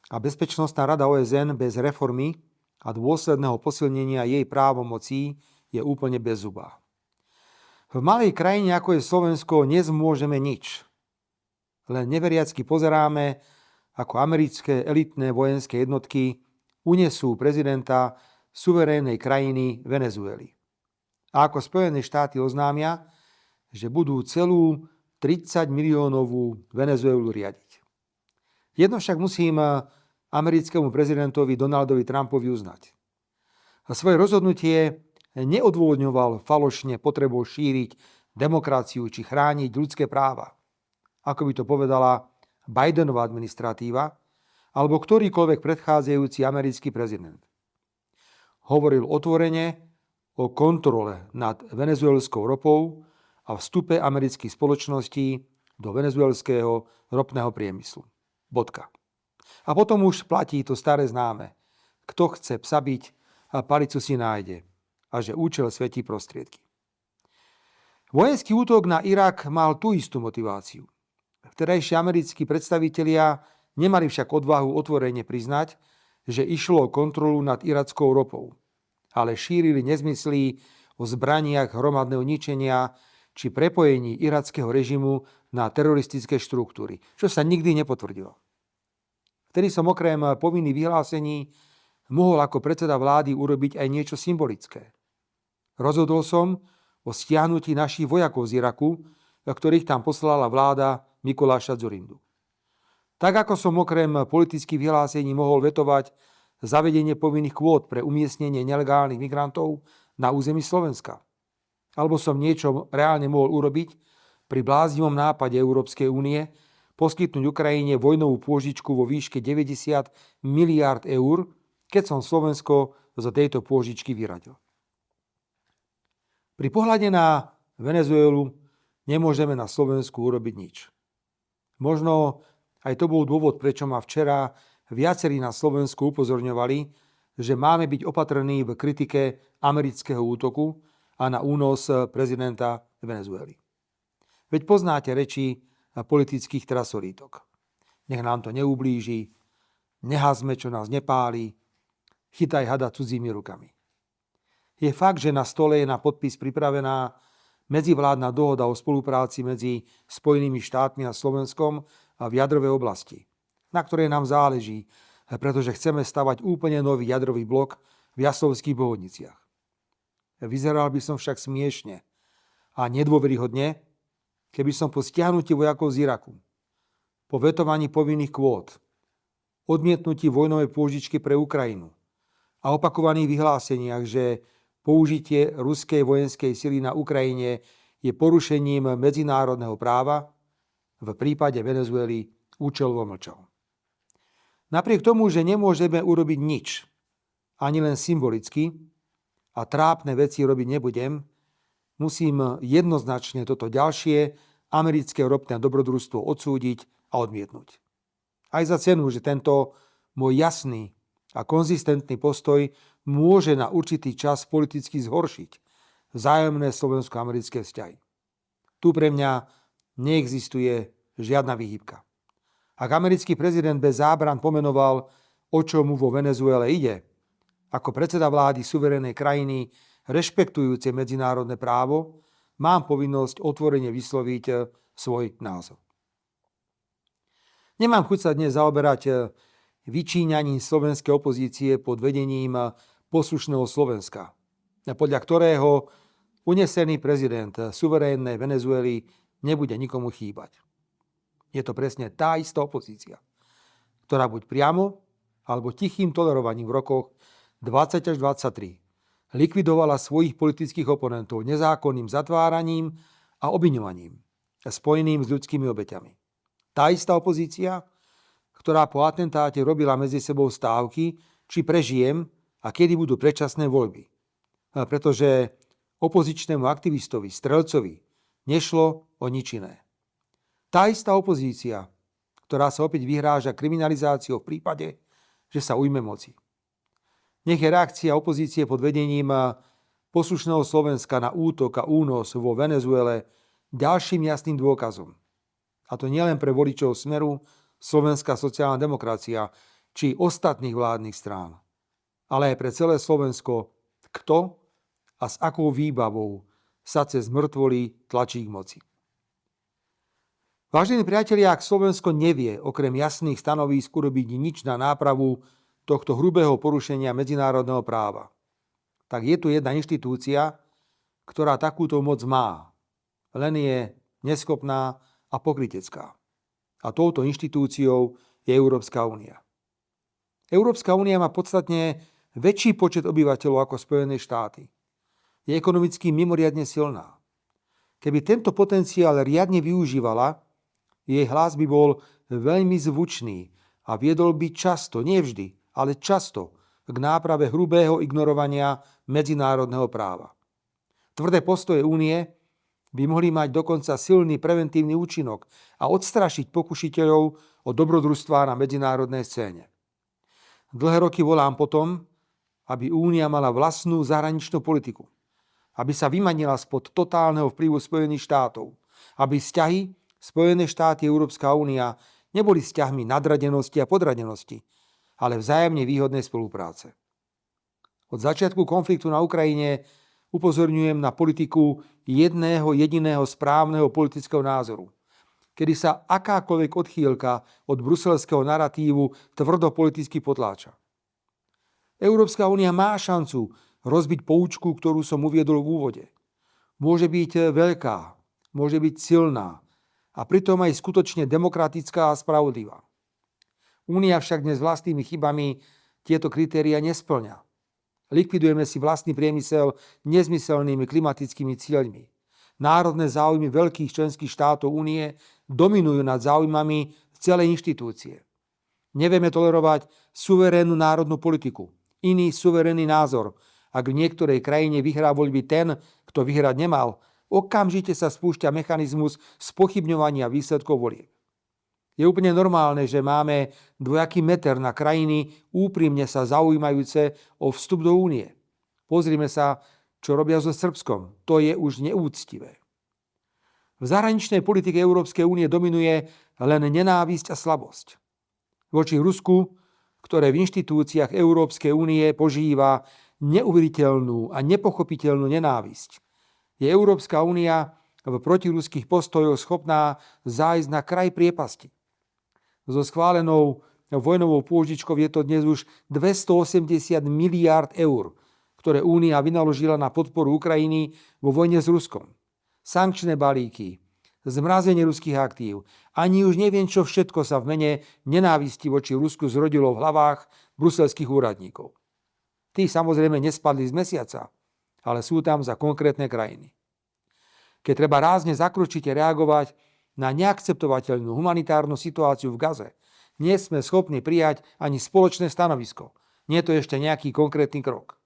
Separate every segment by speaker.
Speaker 1: A Bezpečnostná rada OSN bez reformy a dôsledného posilnenia jej právomocí je úplne bezzubá. V malej krajine, ako je Slovensko, nezmôžeme nič. Len neveriacky pozeráme, ako americké elitné vojenské jednotky unesú prezidenta suverénnej krajiny Venezuely. A ako Spojené štáty oznámia, že budú celú 30 miliónovú Venezuelu riadiť. Jedno však musím americkému prezidentovi Donaldovi Trumpovi uznať. Svoje rozhodnutie neodôvodňoval falošne potrebou šíriť demokraciu či chrániť ľudské práva, ako by to povedala Bidenová administratíva alebo ktorýkoľvek predchádzajúci americký prezident. Hovoril otvorene o kontrole nad venezuelskou ropou a vstupe amerických spoločností do venezuelského ropného priemyslu. Bodka. A potom už platí to staré známe. Kto chce psa biť, a palicu si nájde. A že účel svätí prostriedky. Vojenský útok na Irak mal tú istú motiváciu. Vtedajší americkí predstavitelia nemali však odvahu otvorene priznať, že išlo o kontrolu nad irackou ropou, ale šírili nezmysly o zbraniach hromadného ničenia či prepojení irackého režimu na teroristické štruktúry, čo sa nikdy nepotvrdilo. Vtedy som okrem povinných vyhlásení mohol ako predseda vlády urobiť aj niečo symbolické. Rozhodol som o stiahnutí našich vojakov z Iraku, ktorých tam poslala vláda Mikuláša Dzurindu. Tak ako som okrem politických vyhlásení mohol vetovať zavedenie povinných kvót pre umiestnenie nelegálnych migrantov na území Slovenska. Alebo som niečo reálne mohol urobiť pri bláznivom nápade Európskej únie poskytnúť Ukrajine vojnovú pôžičku vo výške 90 miliárd eur, keď som Slovensko za tejto pôžičky vyradil. Pri pohľade na Venezuelu nemôžeme na Slovensku urobiť nič. Možno aj to bol dôvod, prečo ma včera viacerí na Slovensku upozorňovali, že máme byť opatrní v kritike amerického útoku a na únos prezidenta Venezuely. Veď poznáte reči politických trasorítok. Nech nám to neublíži, neházme, čo nás nepáli, chytaj hada cudzími rukami. Je fakt, že na stole je na podpis pripravená medzivládna dohoda o spolupráci medzi Spojenými štátmi a Slovenskom v jadrovej oblasti, na ktorej nám záleží, pretože chceme stavať úplne nový jadrový blok v Jaslovských Bohodniciach. Vyzeral by som však smiešne a nedôveryhodne, keby som po stiahnutí vojakov z Iraku, po vetovaní povinných kvót, odmietnutí vojnovej pôžičky pre Ukrajinu a opakovaných vyhláseniach, že použitie ruskej vojenskej sily na Ukrajine je porušením medzinárodného práva, v prípade Venezuely účelovo mlčal. Napriek tomu, že nemôžeme urobiť nič, ani len symbolicky, a trápne veci robiť nebudem, musím jednoznačne toto ďalšie americké ropné dobrodružstvo odsúdiť a odmietnúť. Aj za cenu, že tento môj jasný a konzistentný postoj môže na určitý čas politicky zhoršiť vzájomné slovensko-americké vzťahy. Tu pre mňa neexistuje žiadna výhybka. Ak americký prezident bez zábran pomenoval, o čo mu vo Venezuele ide, ako predseda vlády suverénnej krajiny rešpektujúce medzinárodné právo, mám povinnosť otvorene vysloviť svoj názor. Nemám chuť sa dnes zaoberať vyčíňaním slovenskej opozície pod vedením poslušného Slovenska, podľa ktorého unesený prezident suverénnej Venezuely nebude nikomu chýbať. Je to presne tá istá opozícia, ktorá buď priamo alebo tichým tolerovaním v rokoch 20 až 23 likvidovala svojich politických oponentov nezákonným zatváraním a obviňovaním spojeným s ľudskými obeťami. Tá istá opozícia, ktorá po atentáte robila medzi sebou stávky, či prežijem a kedy budú predčasné voľby. Pretože opozičnému aktivistovi, strelcovi, nešlo o nič iné. Tá istá opozícia, ktorá sa opäť vyhráža kriminalizáciou v prípade, že sa ujme moci. Nech je reakcia opozície pod vedením poslušného Slovenska na útok a únos vo Venezuele ďalším jasným dôkazom. A to nielen pre voličov Smeru, Slovenská sociálna demokracia, či ostatných vládnych strán, ale aj pre celé Slovensko, kto a s akou výbavou sa cez mŕtvoly tlačí k moci. Vážení priatelia, ak Slovensko nevie okrem jasných stanovísk urobiť nič na nápravu tohto hrubého porušenia medzinárodného práva, tak je tu jedna inštitúcia, ktorá takúto moc má, len je neschopná a pokrytecká. A touto inštitúciou je Európska únia. Európska únia má podstatne väčší počet obyvateľov ako Spojené štáty. Je ekonomicky mimoriadne silná. Keby tento potenciál riadne využívala, jej hlas by bol veľmi zvučný a viedol by často, nie vždy, ale často k náprave hrubého ignorovania medzinárodného práva. Tvrdé postoje únie by mohli mať dokonca silný preventívny účinok a odstrašiť pokušiteľov o dobrodružstvá na medzinárodnej scéne. Dlhé roky volám potom, aby únia mala vlastnú zahraničnú politiku, aby sa vymanila spod totálneho vplyvu Spojených štátov, aby vzťahy Spojené štáty a Európska únia neboli vzťahmi nadradenosti a podradenosti, ale vzájomne výhodnej spolupráce. Od začiatku konfliktu na Ukrajine upozorňujem na politiku jedného jediného správneho politického názoru, kedy sa akákoľvek odchýlka od bruselského naratívu tvrdo politicky potláča. Európska únia má šancu rozbiť poučku, ktorú som uviedol v úvode. Môže byť veľká, môže byť silná a pritom aj skutočne demokratická a spravodlivá. Únia však dnes vlastnými chybami tieto kritéria nespĺňa. Likvidujeme si vlastný priemysel nezmyselnými klimatickými cieľmi. Národné záujmy veľkých členských štátov únie dominujú nad záujmami celej inštitúcie. Nevieme tolerovať suverénnu národnú politiku, iný suverénny názor. Ak v niektorej krajine vyhrá voľby ten, kto vyhrať nemal, okamžite sa spúšťa mechanizmus spochybňovania výsledkov volieb. Je úplne normálne, že máme dvojaký meter na krajiny úprimne sa zaujímajúce o vstup do únie. Pozrime sa, čo robia so Srbskom. To je už neúctivé. V zahraničnej politike Európskej únie dominuje len nenávisť a slabosť. Voči Rusku, ktoré v inštitúciách Európskej únie požíva neuveriteľnú a nepochopiteľnú nenávisť, je Európska únia v protiruských postojoch schopná zájsť na kraj priepasti. So schválenou vojnovou pôžičkou je to dnes už 280 miliárd eur, ktoré únia vynaložila na podporu Ukrajiny vo vojne s Ruskom. Sankčné balíky, zmrazenie ruských aktív, ani už neviem, čo všetko sa v mene nenávisti voči Rusku zrodilo v hlavách bruselských úradníkov. Tí samozrejme nespadli z mesiaca, ale sú tam za konkrétne krajiny. Keď treba rázne zakročiť a reagovať na neakceptovateľnú humanitárnu situáciu v Gaze, nie sme schopní prijať ani spoločné stanovisko. Nie je to ešte nejaký konkrétny krok.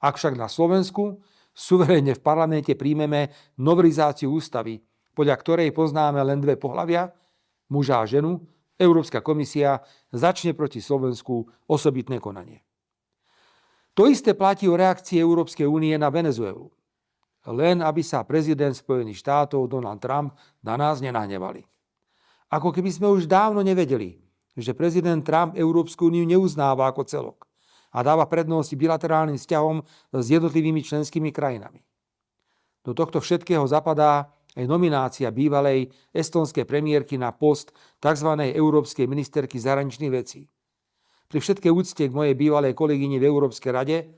Speaker 1: Ak však na Slovensku suverénne v parlamente príjmeme novelizáciu ústavy, podľa ktorej poznáme len dve pohlavia, muža a ženu, Európska komisia začne proti Slovensku osobitné konanie. To isté platí o reakcii Európskej únie na Venezuelu. Len aby sa prezident Spojených štátov Donald Trump na nás nenahnevali. Ako keby sme už dávno nevedeli, že prezident Trump Európsku úniu neuznáva ako celok a dáva prednosť bilaterálnym vzťahom s jednotlivými členskými krajinami. Do tohto všetkého zapadá aj nominácia bývalej estonskej premiérky na post tzv. Európskej ministerky zahraničných vecí. Pri všetkej úcte k mojej bývalej kolegyni v Európskej rade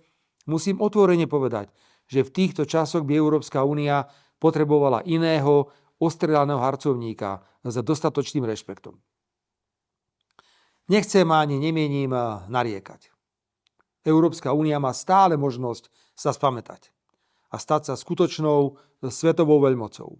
Speaker 1: musím otvorene povedať, že v týchto časoch by Európska únia potrebovala iného, ostrelaného harcovníka s dostatočným rešpektom. Nechcem ani nemienim nariekať. Európska únia má stále možnosť sa spamätať a stať sa skutočnou svetovou veľmocou.